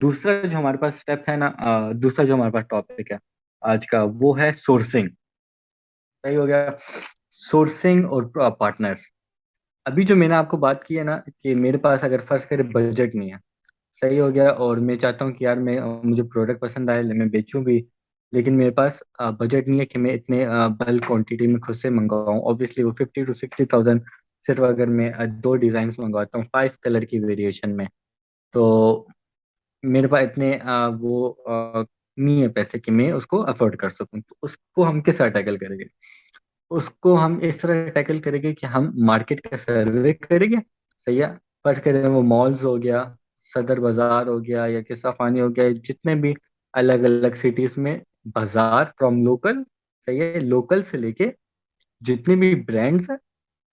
दूसरा जो हमारे पास स्टेप है ना, दूसरा जो हमारे पास टॉपिक है आज का, वो है सोर्सिंग। सही हो गया। सोर्सिंग और पार्टनर्स। अभी जो मैंने आपको बात की है ना, कि मेरे पास अगर फर्स्ट करे बजट नहीं है, सही हो गया, और मैं चाहता हूँ कि यार मैं मुझे प्रोडक्ट पसंद आए, मैं बेचूं भी, लेकिन मेरे पास बजट नहीं है कि मैं इतने बल्क क्वांटिटी में खुद से मंगवाऊँ। ऑब्वियसली वो 50 to 60 थाउजेंड सिर्फ अगर मैं दो डिजाइन मंगवाता हूँ 5 कलर की वेरिएशन में, तो मेरे पास इतने नहीं है पैसे कि मैं उसको अफोर्ड कर सकूं। तो उसको हम किस तरह टैकल करेंगे? उसको हम इस तरह टैकल करेंगे कि हम मार्केट का सर्वे करेंगे। सही है। फर्स्ट करें वो मॉल्स हो गया, सदर बाजार हो गया, या किस्सा फानी हो गया, जितने भी अलग अलग सिटीज में बाजार फ्रॉम लोकल। सही है, लोकल से लेके जितने भी ब्रांड्स हैं,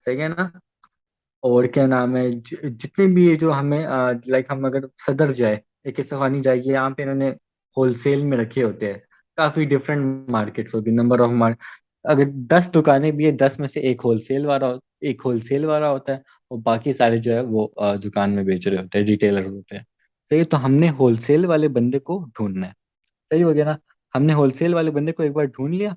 सही है ना, और क्या नाम है, जितने भी ये जो हमें लाइक हम अगर सदर जाए, एक सफानी जाएगी, यहाँ पे इन्होंने होलसेल में रखे होते हैं। काफी डिफरेंट मार्केट्स होगी, नंबर ऑफ मार्केट। अगर 10 दुकानें भी है, 10 में से एक होलसेल वाला होता है, और बाकी सारे जो है वो दुकान में बेच रहे होते हैं, रिटेलर होते हैं। सही है, तो हमने होलसेल वाले बंदे को ढूंढना है। सही हो गया ना। हमने होलसेल वाले बंदे को एक बार ढूंढ लिया,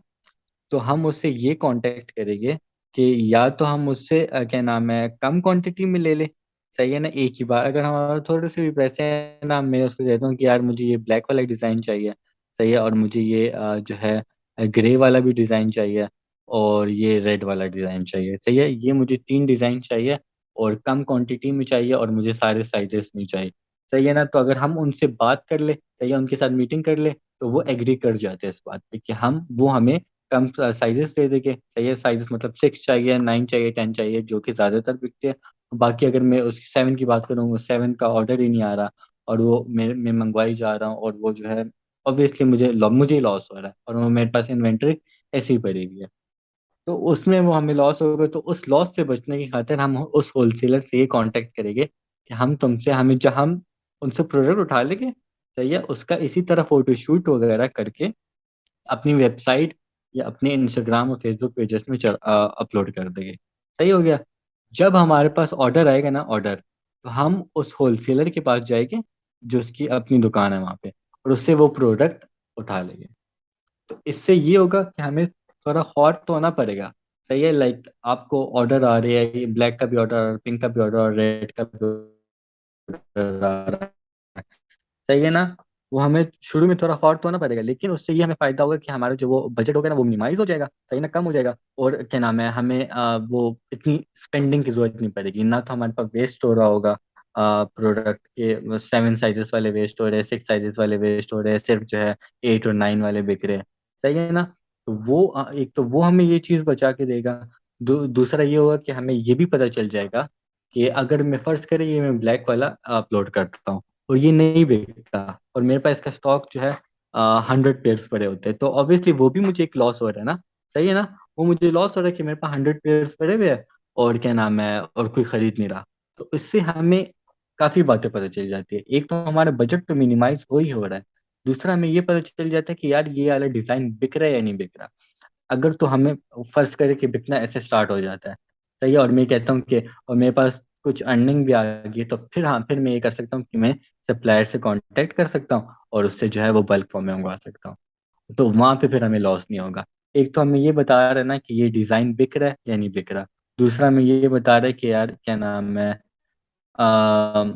तो हम उससे ये कांटेक्ट करेंगे कि या तो हम उससे क्या नाम है कम क्वांटिटी में ले ले। सही है ना, एक ही बार अगर हमारे थोड़े से भी पैसे हैं ना, मैं उसको कहता हूँ कि यार मुझे ये ब्लैक वाला डिज़ाइन चाहिए। सही है, और मुझे ये जो है ग्रे वाला भी डिज़ाइन चाहिए, और ये रेड वाला डिज़ाइन चाहिए। सही है, ये मुझे 3 डिज़ाइन चाहिए, और कम क्वांटिटी में चाहिए, और मुझे सारे साइजेस नहीं चाहिए। सही है ना, तो अगर हम उनसे बात कर ले, सही है, उनके साथ मीटिंग कर ले, तो वो एग्री कर जाते हैं इस बात पे कि हम वो हमें कम साइजेस दे देंगे। सही है, साइजेस मतलब 6 चाहिए, 9 चाहिए, 10 चाहिए, जो कि ज्यादातर बिकते हैं। बाकी अगर मैं उसकी 7 की बात करूँ, वो 7 का ऑर्डर ही नहीं आ रहा, और वो मैं मंगवाई जा रहा हूँ, और वो जो है ऑब्वियसली मुझे ही लॉस हो रहा है, और वो मेरे पास इन्वेंट्री ऐसी ही पड़ी हुई है। तो उसमें वो हमें लॉस हो गए, तो उस लॉस से बचने की खातिर हम उस होलसेलर से ये कांटेक्ट करेंगे कि हम तुमसे हमें जो हम उनसे प्रोडक्ट उठा लेंगे, सही है, उसका इसी तरह फोटोशूट वगैरह करके अपनी वेबसाइट या अपने इंस्टाग्राम और फेसबुक पेजेस में अपलोड कर देंगे। सही हो गया। जब हमारे पास ऑर्डर आएगा ना, ऑर्डर, तो हम उस होलसेलर के पास जाएंगे जो उसकी अपनी दुकान है वहाँ पे, और उससे वो प्रोडक्ट उठा लेंगे। तो इससे ये होगा कि हमें थोड़ा हॉट तो होना पड़ेगा। सही है, लाइक आपको ऑर्डर आ रही है, ब्लैक का भी ऑर्डर आ रहा है, पिंक का भी ऑर्डर और रेड का भी ऑर्डर आ रहा है। सही है ना। वो हमें शुरू में थोड़ा हॉट तो होना पड़ेगा, लेकिन उससे ये हमें फायदा होगा कि हमारा जो वो बजट होगा ना, वो मिनिमाइज हो जाएगा। सही ना, कम हो जाएगा, और क्या नाम है, हमें वो इतनी स्पेंडिंग की जरूरत नहीं पड़ेगी ना, तो हमारे पास वेस्ट हो रहा होगा। प्रोडक्ट के 7 साइजेस वाले वेस्ट हो रहे हैं, 6 साइजेस वाले वेस्ट हो रहे हैं, सिर्फ जो है 8 और 9 वाले बिक रहे हैं। सही है ना। तो वो एक तो वो हमें ये चीज बचा के देगा। दूसरा ये होगा कि हमें ये भी पता चल जाएगा कि अगर मैं फर्ज करें ये मैं ब्लैक वाला अपलोड करता हूँ, और ये नहीं बेचता, और मेरे पास इसका स्टॉक जो है 100 पेयर्स पड़े होते हैं, तो ऑब्वियसली वो भी मुझे एक लॉस हो रहा है ना। सही है ना। वो मुझे लॉस हो रहा है कि मेरे पास 100 पेयर्स पड़े हुए हैं, और क्या नाम है, और कोई खरीद नहीं रहा। तो इससे हमें काफी बातें पता चल जाती है। एक तो हमारा बजट तो मिनिमाइज हो ही हो रहा है, दूसरा हमें ये पता चल जाता है कि यार ये वाला डिजाइन बिक रहा है या नहीं बिक रहा। अगर तो हमें फर्ज करे कि बिकना ऐसे स्टार्ट हो जाता है, सही है, और मैं कहता हूँ कि और मेरे पास कुछ अर्निंग भी आ गई, तो फिर हाँ, फिर मैं ये कर सकता हूँ कि मैं सप्लायर से कांटेक्ट कर सकता हूँ, और उससे जो है वो बल्क फॉर्म में मंगवा सकता हूँ। तो वहां पे फिर हमें लॉस नहीं होगा। एक तो हमें ये बता रहा है ना कि ये डिजाइन बिक रहा है या नहीं बिक रहा। दूसरा हमें ये बता रहा है कि यार क्या नाम है, अम,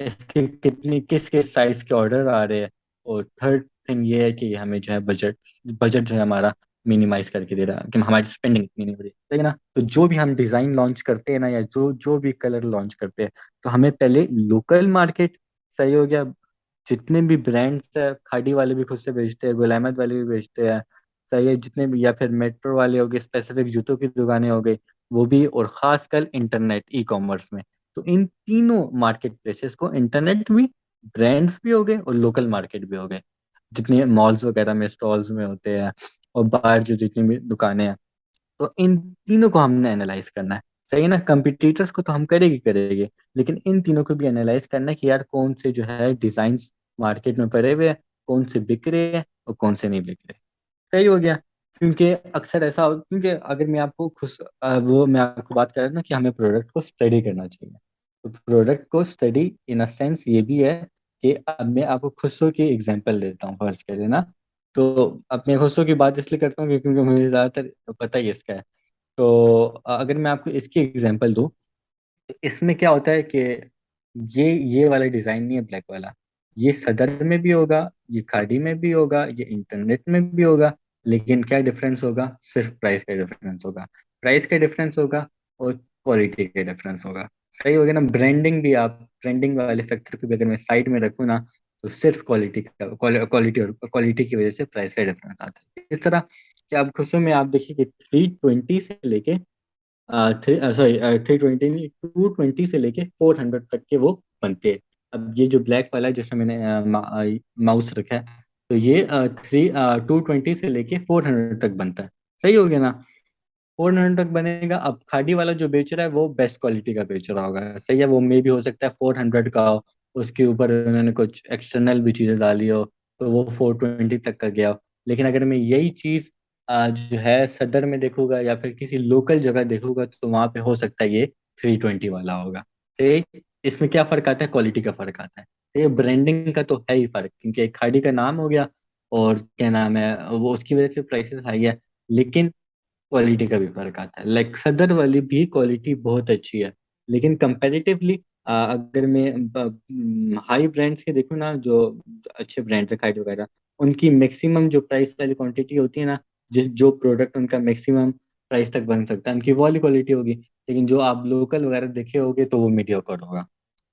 इसके कितनी किस किस साइज के ऑर्डर आ रहे हैं। और थर्ड थिंग ये है कि हमें जो है बजट बजट जो है हमारा मिनिमाइज करके दे रहा है, कि हमारी स्पेंडिंग इतनी नहीं हो रही। सही है ना। तो जो भी हम डिजाइन लॉन्च करते हैं ना, या जो जो भी कलर लॉन्च करते हैं, तो हमें पहले लोकल मार्केट, सही हो गया, जितने भी ब्रांड्स है, खादी वाले भी खुद से बेचते हैं, गुल अहमद वाले भी बेचते हैं। सही है, जितने भी, या फिर मेट्रो वाले हो गए, स्पेसिफिक जूतों की दुकानें हो गई, वो भी, और खासकर इंटरनेट ई कॉमर्स में। तो इन तीनों मार्केट प्लेसेस को, इंटरनेट भी, ब्रांड्स भी हो गए, और लोकल मार्केट भी हो गए, जितने मॉल्स वगैरह में स्टॉल्स में होते हैं, और बाहर जो जितनी भी दुकानें हैं, तो इन तीनों को हमने एनालाइज करना है। सही है ना। कंपिटिटर्स को तो हम करेंगे करेंगे, लेकिन इन तीनों को भी एनालाइज करना है कि यार कौन से जो है डिजाइन मार्केट में पड़े हुए हैं, कौन से बिक रहे हैं, और कौन से नहीं बिक रहे। सही हो गया। क्योंकि अक्सर ऐसा क्योंकि अगर मैं आपको वो मैं आपको बात कर रहा था ना कि हमें प्रोडक्ट को स्टडी करना चाहिए। तो प्रोडक्ट को स्टडी इन अ सेंस ये भी है कि अब मैं आपको खुशो की एग्जांपल देता हूँ फर्ज करें ना। तो अब मैं खुशो की बात इसलिए करता हूँ क्योंकि मुझे ज़्यादातर पता ही इसका है। तो अगर मैं आपको इसकी एग्जांपल दूँ, इसमें क्या होता है कि ये वाला डिजाइन नहीं है ब्लैक वाला। ये सदर में भी होगा, ये खाड़ी में भी होगा, ये इंटरनेट में भी होगा। लेकिन क्या डिफरेंस होगा? सिर्फ प्राइस का डिफरेंस होगा। प्राइस का डिफरेंस होगा और क्वालिटी का डिफरेंस होगा। सही हो गया ना? ब्रांडिंग भी, आप ब्रांडिंग वाले फैक्टर को भी अगर मैं साइड में रखूँ ना, तो सिर्फ क्वालिटी और क्वालिटी की वजह से प्राइस का डिफरेंस आता है। इस तरह कि आप खुशों में आप देखिए कि 320 से लेके सॉरी 320 नहीं, 220 से लेके 400 तक के वो बनते हैं। अब ये जो ब्लैक वाला है जिसमें मैंने माउस रखा है, तो ये 220 से लेके 400 तक बनता है। सही हो गया ना? 400 तक बनेगा। अब खाड़ी वाला जो बेच रहा है वो बेस्ट क्वालिटी का बेच रहा होगा। सही है, वो मे भी हो सकता है 400 का हो, उसके ऊपर उन्होंने कुछ एक्सटर्नल भी चीजें डाली हो, तो वो 420 तक का गया हो। लेकिन अगर मैं यही चीज जो है सदर में देखूंगा या फिर किसी लोकल जगह देखूंगा, तो वहां पे हो सकता है ये 320 वाला होगा। तो इसमें क्या फर्क आता है? क्वालिटी का फर्क आता है। तो ये ब्रांडिंग का तो है ही फर्क, क्योंकि एक खाड़ी का नाम हो गया और क्या नाम है वो, उसकी वजह से प्राइसेस हाई है। लेकिन क्वालिटी का भी फर्क आता है। लाइक सदर वाली भी क्वालिटी बहुत अच्छी है, लेकिन कंपैरेटिवली अगर मैं हाई ब्रांड्स के देखूँ ना, जो अच्छे ब्रांड्स है काइट वगैरह, उनकी मैक्सिमम जो प्राइस वाली क्वांटिटी होती है ना, जिस जो प्रोडक्ट उनका मैक्सिमम प्राइस तक बन सकता है, उनकी वो वाली क्वालिटी होगी। लेकिन जो आप लोकल वगैरह देखे होगे तो वो मीडियोकर होगा।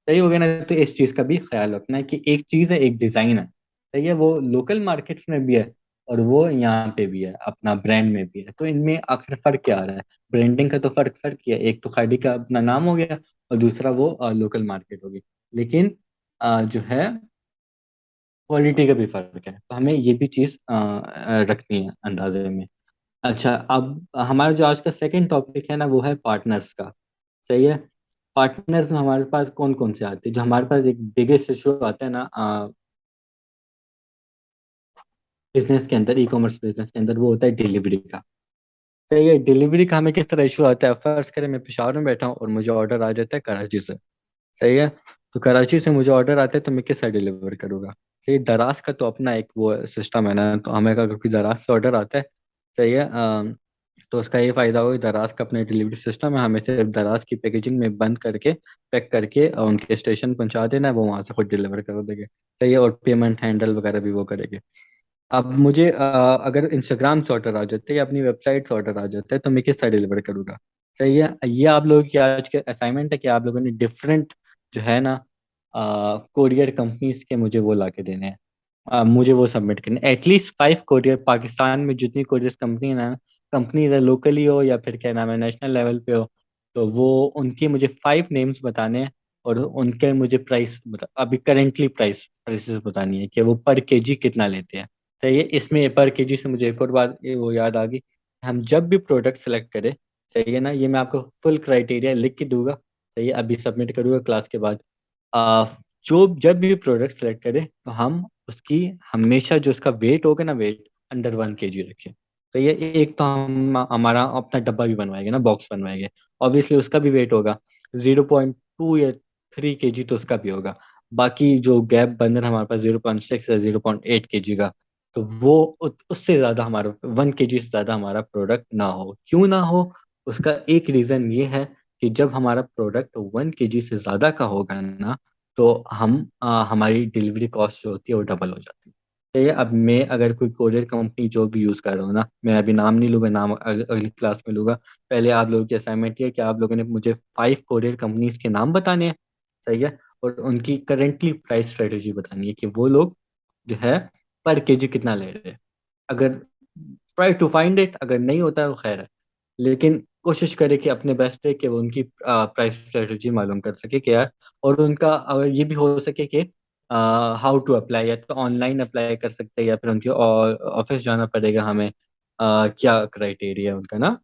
सही हो गया ना? तो इस चीज का भी ख्याल रखना है कि एक चीज है, एक डिजाइन है। सही है, वो लोकल मार्केट्स में भी है और वो यहाँ पे भी है, अपना ब्रांड में भी है। तो इनमें आखिर फर्क क्या आ रहा है? ब्रांडिंग का तो फर्क किया, एक तो खादी का अपना नाम हो गया और दूसरा वो लोकल मार्केट होगी। लेकिन जो है क्वालिटी का भी फर्क है, तो हमें ये भी चीज रखनी है अंदाजे में। अच्छा, अब हमारा जो आज का सेकंड टॉपिक है ना, वो है पार्टनर्स का। सही है। पार्टनर्स में हमारे पास कौन कौन से आते हैं? जो हमारे पास एक बिगेस्ट इशू आता है ना बिजनेस के अंदर, ई कॉमर्स बिजनेस के अंदर, वो होता है डिलीवरी का। तो ये डिलीवरी का हमें किस तरह इशू आता है? फर्स्ट करें मैं पेशावर में बैठा हूँ और मुझे ऑर्डर आ जाता है कराची से। सही है। तो कराची से मुझे ऑर्डर आता है तो मैं किस तरह डिलीवर करूँगा? सही है, दराज का तो अपना एक वो सिस्टम है ना, तो हमें अगर कोई दराज से ऑर्डर आता है, सही है, तो उसका ये फायदा होगा कि दराज का अपना डिलीवरी सिस्टम है, हमें सिर्फ दराज की पैकेजिंग में बंद करके पैक करके उनके स्टेशन पहुंचा देना है, वो वहां से खुद डिलीवर कर देंगे। सही है, और पेमेंट हैंडल वगैरह भी वो करेंगे। अब मुझे अगर इंस्टाग्राम से ऑर्डर आ जाते हैं या अपनी वेबसाइट से ऑर्डर आ जाता है, तो मैं किस तरह डिलीवर करूँगा? सही है, ये आप लोगों की आज के असाइनमेंट है कि आप लोगों ने डिफरेंट जो है ना कोरियर कंपनीज के मुझे वो ला के देने हैं। मुझे वो सबमिट करने एटलीस्ट 5 कोरियर, पाकिस्तान में जितनी कोरियर कंपनी है ना, कंपनीज है, लोकली हो या फिर क्या नाम है नेशनल लेवल पे हो, तो वो उनकी मुझे 5 नेम्स बताने हैं। और उनके मुझे प्राइस बता, अभी करेंटली प्राइसेस बतानी है कि वो पर केजी कितना लेते हैं। तो ये इसमें पर केजी से मुझे एक और बात वो याद आ गई, हम जब भी प्रोडक्ट सेलेक्ट करें, सही है ना, ये मैं आपको फुल क्राइटेरिया लिख के दूंगा। सही है, अभी सबमिट करूंगा क्लास के बाद। आ, जो जब भी प्रोडक्ट सेलेक्ट करें, तो हम उसकी हमेशा जो उसका वेट होगा ना, वेट अंडर 1 केजी रखें। तो ये एक तो हम हमारा अपना डब्बा भी बनवाएंगे ना, बॉक्स बनवाएंगे, ऑब्वियसली उसका भी वेट होगा 0.2 या 3 केजी, तो उसका भी होगा। बाकी जो गैप बन रहा है हमारे पास 0.6 या 0.8 केजी का, तो वो उससे ज्यादा हमारा 1 केजी से ज्यादा हमारा प्रोडक्ट ना हो। क्यों ना हो? उसका एक रीजन ये है कि जब हमारा प्रोडक्ट 1 केजी से ज्यादा का होगा ना, तो हमारी डिलीवरी कॉस्ट जो होती है वो डबल हो जाती है। तो ये अब मैं अगर कोई कोरियर कंपनी जो भी यूज़ कर रहा हूँ ना, मैं अभी नाम नहीं लूँगा, नाम अगली क्लास में लूँगा। पहले आप लोगों की असाइनमेंट ये है कि आप लोगों ने मुझे 5 कोरियर कंपनीज के नाम बताने हैं। सही है, और उनकी करेंटली प्राइस स्ट्रेटेजी बतानी है कि वो लोग जो है पर केजी कितना ले रहे हैं। अगर ट्राई टू फाइंड इट, अगर नहीं होता है वो खैर है, लेकिन कोशिश करे कि अपने बेस्ट है कि वो उनकी प्राइस स्ट्रेटजी मालूम कर सके कि यार, और उनका अगर ये भी हो सके कि हाउ टू अप्लाई, या तो ऑनलाइन अप्लाई कर सकते हैं या फिर उनके ऑफिस जाना पड़ेगा हमें, क्या क्राइटेरिया है उनका ना।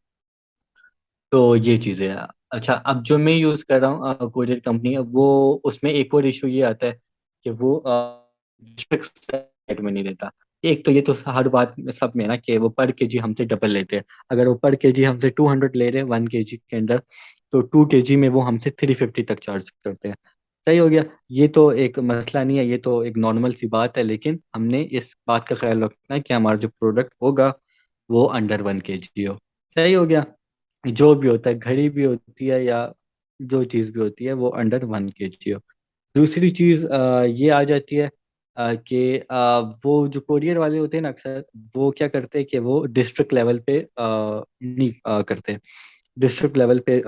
तो ये चीज़ें हैं। अच्छा, अब जो मैं यूज़ कर रहा हूँ कोरियर कंपनी, वो उसमें एक और इशू ये आता है कि वो साइड में नहीं देता। एक तो ये तो हर बात में सब में ना कि वो पर केजी हमसे डबल लेते हैं। अगर वो पर केजी हमसे 200 ले रहे हैं 1 केजी के अंदर, तो 2 केजी में वो हमसे 350 तक चार्ज करते हैं। सही हो गया। ये तो एक मसला नहीं है, ये तो एक नॉर्मल सी बात है, लेकिन हमने इस बात का ख्याल रखना है कि हमारा जो प्रोडक्ट होगा वो अंडर 1 kg हो। सही हो गया। जो भी होता है, घड़ी भी होती है या जो चीज़ भी होती है, वो अंडर 1 kg हो। दूसरी चीज़ ये आ जाती है कि वो जो कोरियर वाले होते हैं ना, अक्सर वो क्या करते हैं कि वो डिस्ट्रिक्ट लेवल पे नहीं करते। डिस्ट्रिक्ट लेवल पे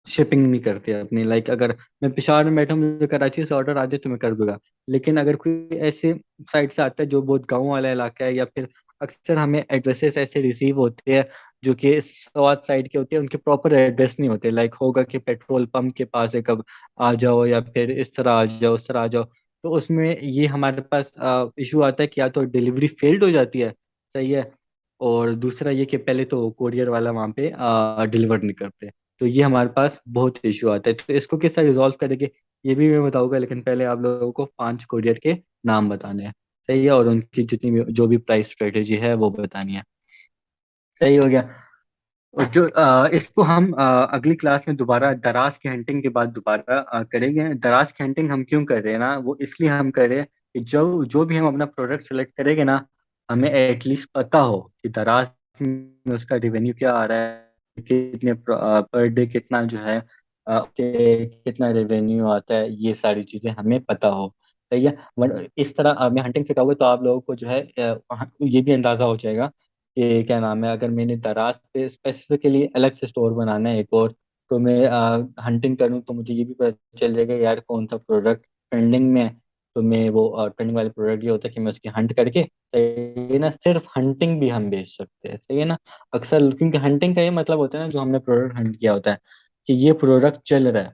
शिपिंग नहीं करते अपनी। लाइक अगर मैं पिशावर में बैठा हूँ, मुझे कराची से ऑर्डर आ जाए तो मैं कर दूंगा। लेकिन अगर कोई ऐसे साइड से आता है जो बहुत गांव वाला इलाका है, या फिर अक्सर हमें एड्रेसेस ऐसे रिसीव होते हैं जो कि स्वात साइड के होते हैं, उनके प्रॉपर एड्रेस नहीं होते। लाइक होगा कि पेट्रोल पंप के पास है, कब आ जाओ, या फिर इस तरह आ जाओ, उस तरह आ जाओ। तो उसमें ये हमारे पास इशू आता है कि या तो डिलीवरी फेल्ड हो जाती है। सही है। और दूसरा ये कि पहले तो कोरियर वाला वहाँ पे डिलीवर नहीं करते। तो ये हमारे पास बहुत इशू आता है। तो इसको किस तरह रिजॉल्व करेंगे ये भी मैं बताऊंगा, लेकिन पहले आप लोगों को 5 कोरियर के नाम बताने हैं। सही है। और उनकी जितनी भी जो भी प्राइस स्ट्रेटेजी है वो बतानी है। सही हो गया। और जो इसको हम अगली क्लास में दोबारा दराज की हंटिंग के बाद दोबारा करेंगे। दराज की हंटिंग हम क्यों कर रहे हैं ना, वो इसलिए हम कर रहे हैं कि जो जो भी हम अपना प्रोडक्ट सेलेक्ट करेंगे ना, हमें एटलीस्ट पता हो कि दराज में उसका रेवेन्यू क्या आ रहा है, कितने पर डे कितना जो है कितना रेवेन्यू आता है, ये सारी चीजें हमें पता हो। सही है। इस तरह मैं हंटिंग सिखाऊंगा तो आप लोगों को जो है ये भी अंदाजा हो जाएगा कि क्या नाम है, अगर मैंने दराज पे स्पेसिफिकली अलग से स्टोर बनाना है एक और, तो मैं हंटिंग करूँ तो मुझे ये भी पता चल जाएगा यार कौन सा प्रोडक्ट ट्रेंडिंग में है। तो मैं वो ट्रेंडिंग वाले प्रोडक्ट ये होता है कि मैं उसकी हंट करके, सही है ना, सिर्फ हंटिंग भी हम बेच सकते हैं। सही है ना। अक्सर क्योंकि हंटिंग का ये मतलब होता है ना, जो हमने प्रोडक्ट हंट किया होता है कि ये प्रोडक्ट चल रहा है,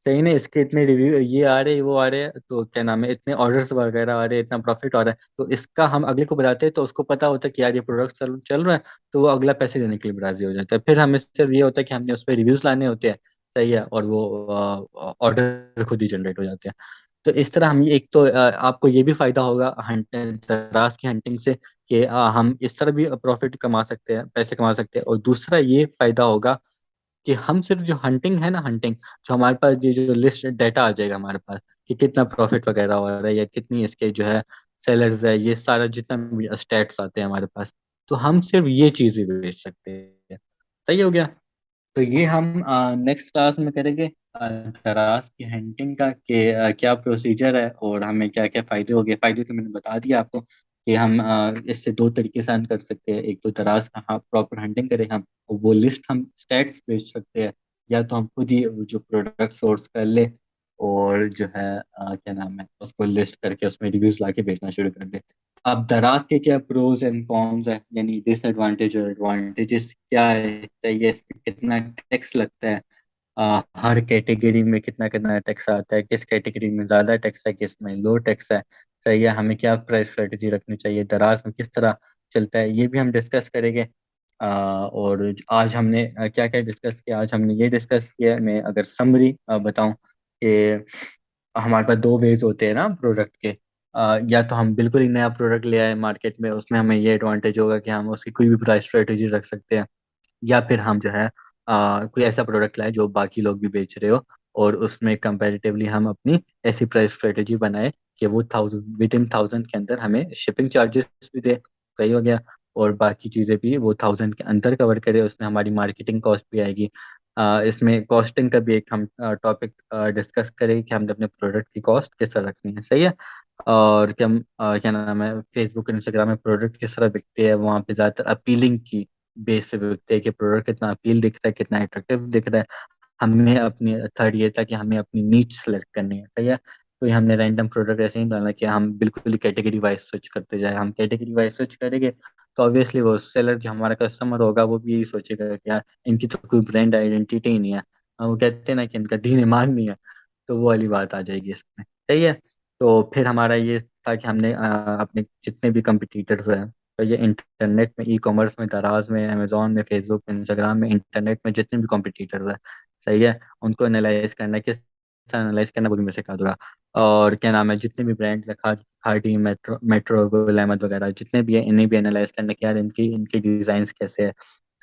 सही ना, इसके इतने रिव्यू ये आ रहे वो आ रहे हैं, तो क्या नाम है, इतने ऑर्डर्स वगैरह आ रहे हैं, इतना प्रॉफिट आ रहा है, तो इसका हम अगले को बताते हैं तो उसको पता होता है कि यार ये प्रोडक्ट चल रहा है। तो वो अगला पैसे देने के लिए राजी हो जाता है। फिर हमें सिर्फ ये होता है कि हमने उस पर रिव्यूज लाने होते हैं। सही है। और वो ऑर्डर खुद ही जनरेट हो जाते हैं। तो इस तरह हम एक तो आपको ये भी फायदा होगा हंट दराज की हंटिंग से कि हम इस तरह भी प्रॉफिट कमा सकते हैं, पैसे कमा सकते हैं। और दूसरा ये फायदा होगा कि हम सिर्फ जो हंटिंग है ना, हंटिंग जो हमारे पास ये जो लिस्ट डाटा आ जाएगा हमारे पास कि कितना प्रॉफिट वगैरह हो रहा है या कितनी इसके जो है सेलर्स है, ये सारा जितना भी स्टैट्स आते हैं हमारे पास, तो हम सिर्फ ये चीज ही बेच सकते हैं। सही हो गया। तो ये हम नेक्स्ट क्लास में करेंगे दराज की हंटिंग का कि क्या प्रोसीजर है और हमें क्या क्या फायदे हो गए। फायदे तो मैंने बता दिया आपको कि हम इससे दो तरीके से अर्न कर सकते हैं। एक तो दराज का हाँ प्रॉपर हंटिंग करें हम, और वो लिस्ट हम स्टैट्स बेच सकते हैं, या तो हम खुद ही वो जो प्रोडक्ट सोर्स कर ले और जो है क्या नाम है, उसको लिस्ट करके उसमें रिव्यूज ला के बेचना शुरू कर दे। अब दराज के क्या प्रोज एंड कॉन्स है, यानी डिसएडवांटेज और एडवांटेजेस क्या है, चाहिए इस पे कितना टैक्स लगता है, हर कैटेगरी में कितना कितना टैक्स आता है, किस कैटेगरी में ज़्यादा टैक्स है, किस में लो टैक्स है। सही है। हमें क्या प्राइस स्ट्रेटेजी रखनी चाहिए, दराज में किस तरह चलता है, ये भी हम डिस्कस करेंगे। और आज हमने क्या क्या डिस्कस किया, आज हमने ये डिस्कस किया। मैं अगर समरी बताऊं कि हमारे पास दो वेज होते हैं ना प्रोडक्ट के। या तो हम बिल्कुल ही नया प्रोडक्ट ले आए मार्केट में, उसमें हमें ये एडवांटेज होगा कि हम उसकी कोई भी प्राइस स्ट्रेटेजी रख सकते हैं। या फिर हम जो है कोई ऐसा प्रोडक्ट लाए जो बाकी लोग भी बेच रहे हो, और उसमें कंपैरेटिवली हम अपनी ऐसी प्राइस स्ट्रेटेजी बनाए कि वो 1000 के अंदर हमें शिपिंग चार्जेस भी दे। सही हो गया। और बाकी चीज़ें भी वो 1000 के अंदर कवर करे, उसमें हमारी मार्केटिंग कॉस्ट भी आएगी। इसमें कॉस्टिंग का भी एक हम टॉपिक डिस्कस करेंगे कि हमने अपने प्रोडक्ट की कॉस्ट किस तरह रखनी है। सही है। और क्या क्या नाम है, फेसबुक इंस्टाग्राम में प्रोडक्ट किस तरह बिकते हैं, वहाँ पे ज़्यादातर अपीलिंग की बेस पे बिकते हैं कि प्रोडक्ट कितना अपील दिख रहा है, कितना अट्रैक्टिव दिख रहा है। हमें अपनी थर्ड ये था कि हमें अपनी नीच सेलेक्ट करनी है। सही है। तो ये हमने रैंडम प्रोडक्ट ऐसे ही डाला कि हम बिल्कुल ही कैटेगरी वाइज स्विच करते जाए। हम कैटेगरी वाइज स्विच करेंगे तो ऑब्वियसली वो सेलर जो हमारा कस्टमर होगा वो भी यही सोचेगा कि यार इनकी तो कोई ब्रांड आइडेंटिटी ही नहीं है। वो कहते हैं ना कि इनका दीन ईमान नहीं है। तो वो वाली बात आ जाएगी इसमें। सही है। तो फिर हमारा ये था कि हमने अपने जितने भी कंपिटिटर्स हैं, तो ये इंटरनेट में, ई कॉमर्स में, दराज में, अमेजोन में, फेसबुक में, इंस्टाग्राम में, इंटरनेट में जितने भी कॉम्पिटिटर्स हैं, सही है, उनको एनालाइज करना है। किस तरह एनालाइज करना वो भी मैं सिखा दूंगा। और क्या नाम है, जितने भी ब्रांड्स हैं, खादी, मेट्रो मेट्रो, गुल अहमद वगैरह जितने भी हैं, इन्हें भी एनालाइज करना कि यार इनकी इनकी डिजाइन कैसे है।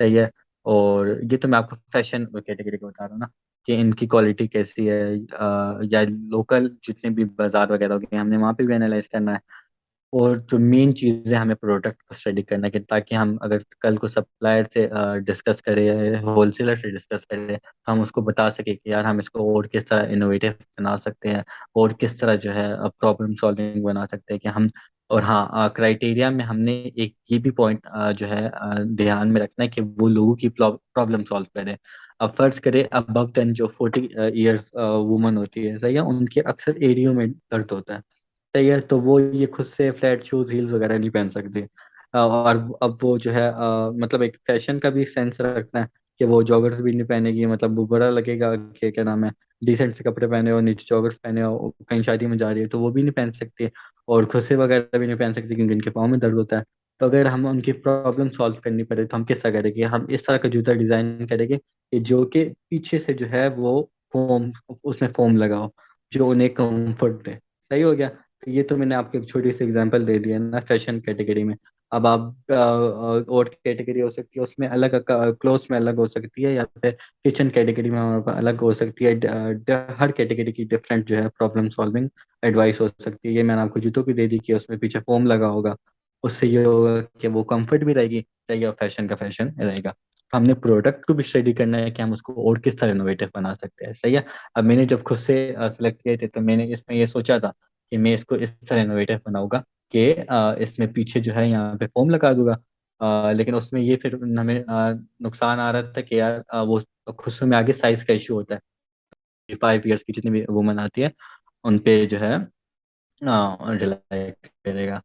सही है। और ये तो मैं आपको फैशन कैटेगरी को बता रहा हूँ ना, कि इनकी क्वालिटी कैसी है, या लोकल जितने भी बाजार वगैरह हो गए हमने वहाँ पे भी एनालाइज करना है। और जो मेन चीज़ है, हमें प्रोडक्ट को स्टडी करना है कि ताकि हम अगर कल को सप्लायर से डिस्कस करें, होलसेलर से डिस्कस करें, तो हम उसको बता सके कि यार हम इसको और किस तरह इनोवेटिव बना सकते हैं, और किस तरह जो है प्रॉब्लम सॉल्विंग बना सकते हैं कि हम। और हाँ, क्राइटेरिया में हमने एक ये भी पॉइंट जो है ध्यान में रखना है कि वो लोगों की प्रॉब्लम सॉल्व करें। अब फर्ज करें अबव 10 जो 40 ईयर्स वुमन होती है, सही है, उनके अक्सर एरियो में दर्द होता है, सही है, तो वो ये खुद से फ्लैट शूज हील्स वगैरह नहीं पहन सकती। और अब वो जो है मतलब एक फैशन का भी सेंस रखना है कि वो जॉगर्स भी नहीं पहनेगी, मतलब वो बुरा लगेगा कि क्या नाम है, डिसेंट से कपड़े पहने हो, नीचे जॉगर्स पहने हो, कहीं शादी में जा रही है तो वो भी नहीं पहन सकती। और खुसे वगैरह भी नहीं पहन सकती क्योंकि उनके पाँव में दर्द होता है। तो अगर हम उनकी प्रॉब्लम सॉल्व करनी पड़े तो हम किस तरह करेंगे, हम इस तरह का जूता डिजाइन करेंगे कि जो कि पीछे से जो है वो फोम, उसमें फोम लगाओ जो उन्हें कंफर्ट दे। सही हो गया। तो ये तो मैंने आपको एक छोटी सी एग्जांपल दे दी है ना फैशन कैटेगरी में। अब आप और कैटेगरी हो सकती है उसमें अलग, क्लोथ्स में अलग हो सकती है, या फिर किचन कैटेगरी में हमारे पास अलग हो सकती है। हर कैटेगरी की डिफरेंट जो है प्रॉब्लम सॉल्विंग एडवाइस हो सकती है। ये मैंने आपको जूतों की दे दी कि उसमें पीछे फोम लगा होगा, उससे ये होगा कि वो कंफर्ट भी रहेगी, सही है, और फैशन का फैशन रहेगा। तो हमने प्रोडक्ट को भी स्टडी करना है कि हम उसको और किस तरह इनोवेटिव बना सकते हैं, सही है। अब मैंने जब खुद से सेलेक्ट किए थे तो मैंने इसमें ये सोचा था कि मैं इसको इस तरह इनोवेटिव बनाऊंगा कि इसमें पीछे जो है यहाँ पे फोम लगा दूंगा। लेकिन उसमें ये फिर हमें नुकसान आ रहा था कि यार वो खुद से में आगे साइज का इशू होता है। 5 ईयर्स की जितनी भी वुमन आती है उन पे जो है रिलाई करेगा।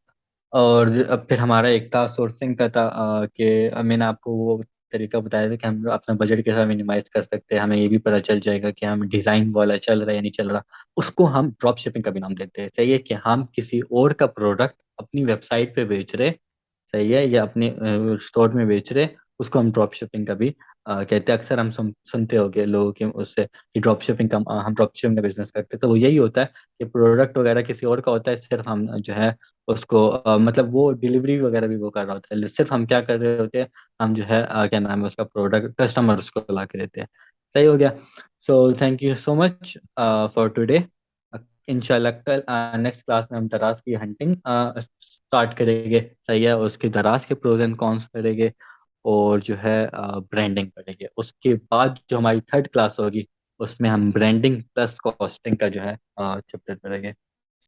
और अब फिर हमारा एक था सोर्सिंग का था, कि मैंने आपको वो तरीका बताया था कि हम अपना बजट कैसे मिनिमाइज कर सकते हैं, हमें ये भी पता चल जाएगा कि हम डिजाइन वाला चल रहा है या नहीं चल रहा। उसको हम ड्रॉप शिपिंग का भी नाम देते हैं, सही है, कि हम किसी और का प्रोडक्ट अपनी वेबसाइट पे बेच रहे, सही है, या अपने स्टोर में बेच रहे, उसको हम ड्रॉप शिपिंग का भी कहते हैं। अक्सर हम सुनते होंगे लोगों के उससे कि ड्रॉप शिपिंग का हम ड्रॉप शिपिंग का बिजनेस करते हैं, तो वो यही होता है कि प्रोडक्ट वगैरह किसी और का होता है, सिर्फ हम जो है उसको मतलब वो डिलीवरी वगैरह भी वो कर रहा होता है, सिर्फ हम क्या कर रहे होते हैं, हम जो है क्या नाम है उसका प्रोडक्ट कस्टमर उसको ला के देते हैं। सही हो गया। So thank you so much for today. इंशाल्लाह कल नेक्स्ट क्लास में हम दराज की हंटिंग स्टार्ट करेंगे, सही है, उसके दराज के प्रोज एंड कॉन्स करेंगे, और जो है ब्रांडिंग करेंगे। उसके बाद जो हमारी थर्ड क्लास होगी उसमें हम ब्रांडिंग प्लस कॉस्टिंग का जो है चैप्टर करेंगे।